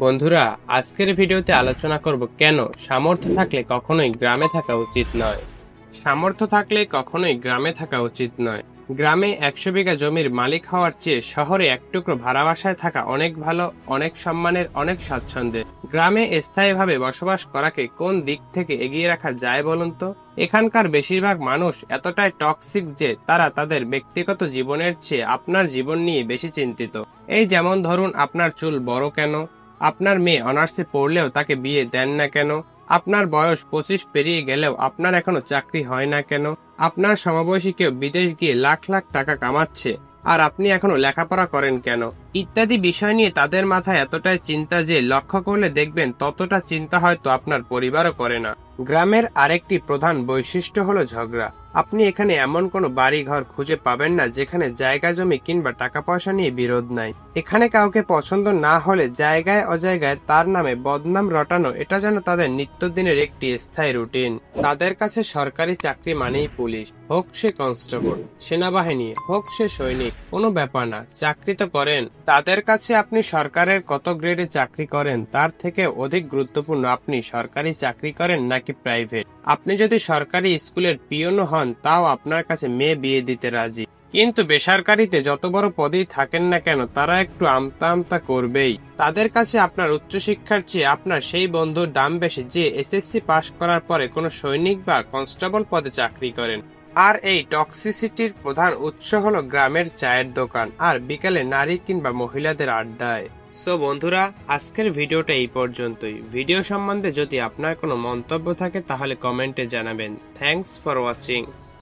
বন্ধুরা, আজকের ভিডিওতে আলোচনা করব কেন সামর্থ্য থাকলে কখনোই গ্রামে থাকা উচিত নয়। সামর্থ্য থাকলে কখনোই গ্রামে থাকা উচিত নয়। গ্রামে 100 বিঘা জমির মালিক হওয়ার চেয়ে শহরে এক টুকরো ভাড়া বাসায় থাকা অনেক ভালো, অনেক সম্মানের, অনেক স্বাচ্ছন্দ্যে। গ্রামে স্থায়ীভাবে বসবাস করাকে কোন দিক থেকে এগিয়ে রাখা যায় বলুন তো? এখানকার বেশিরভাগ মানুষ এতটাই টক্সিক যে তারা তাদের ব্যক্তিগত জীবনের চেয়ে আপনার জীবন নিয়ে বেশি চিন্তিত। এই যেমন ধরুন, আপনার চুল বড় কেন, আপনার মেয়ে অনার্সে পড়লেও তাকে বিয়ে দেন না কেন, আপনার বয়স 25 পেরিয়ে গেলেও আপনার এখনো চাকরি হয় না কেন, আপনার সমবয়সী কেউ বিদেশ গিয়ে লাখ লাখ টাকা কামাচ্ছে আর আপনি এখনো লেখাপড়া করেন কেন, ইত্যাদি বিষয় নিয়ে তাদের মাথায় এতটাই চিন্তা যে লক্ষ্য করলে দেখবেন ততটা চিন্তা হয়তো আপনার পরিবারও করে না। গ্রামের আরেকটি প্রধান বৈশিষ্ট্য হলো ঝগড়া। আপনি এখানে এমন কোনো বাড়ি ঘর খুঁজে পাবেন না যেখানে জায়গা জমি কিংবা টাকা পয়সা নিয়ে বিরোধ নাই। এখানে কাউকে পছন্দ না হলে জায়গায় অজায়গায় তার নামে বদনাম রটানো এটা যেন তাদের নিত্যদিনের একটি স্থায়ী রুটিন। তাদের কাছে সরকারি চাকরি মানেই পুলিশ, হোক সে কনস্টেবল, সেনাবাহিনী হোক সে সৈনিক, কোনো ব্যাপার না, চাকরি তো করেন। তাদের কাছে আপনি সরকারের কত গ্রেডে চাকরি করেন তার থেকে অধিক গুরুত্বপূর্ণ আপনি সরকারি চাকরি করেন নাকি প্রাইভেট। আপনি যদি সরকারি স্কুলের পিয়নও হন তাও আপনার কাছে মেয়ে বিয়ে দিতে রাজি, কিন্তু বেসরকারিতে যত বড় পদেই থাকেন না কেন তারা একটু আমতা আমতা করবেই। তাদের কাছে আপনার উচ্চশিক্ষার চেয়ে আপনার সেই বন্ধুর দাম বেশি যে এসএসসি পাশ করার পরে কোনো সৈনিক বা কনস্টেবল পদে চাকরি করেন। আর এই টক্সিসিটির প্রধান উৎস হলো গ্রামের চায়ের দোকান আর বিকালে নারী কিংবা মহিলাদের আড্ডায়। সো বন্ধুরা, আজকের ভিডিওটা এই পর্যন্তই। ভিডিও সম্বন্ধে যদি আপনার কোনো মন্তব্য থাকে তাহলে কমেন্টে জানাবেন। Thanks for watching.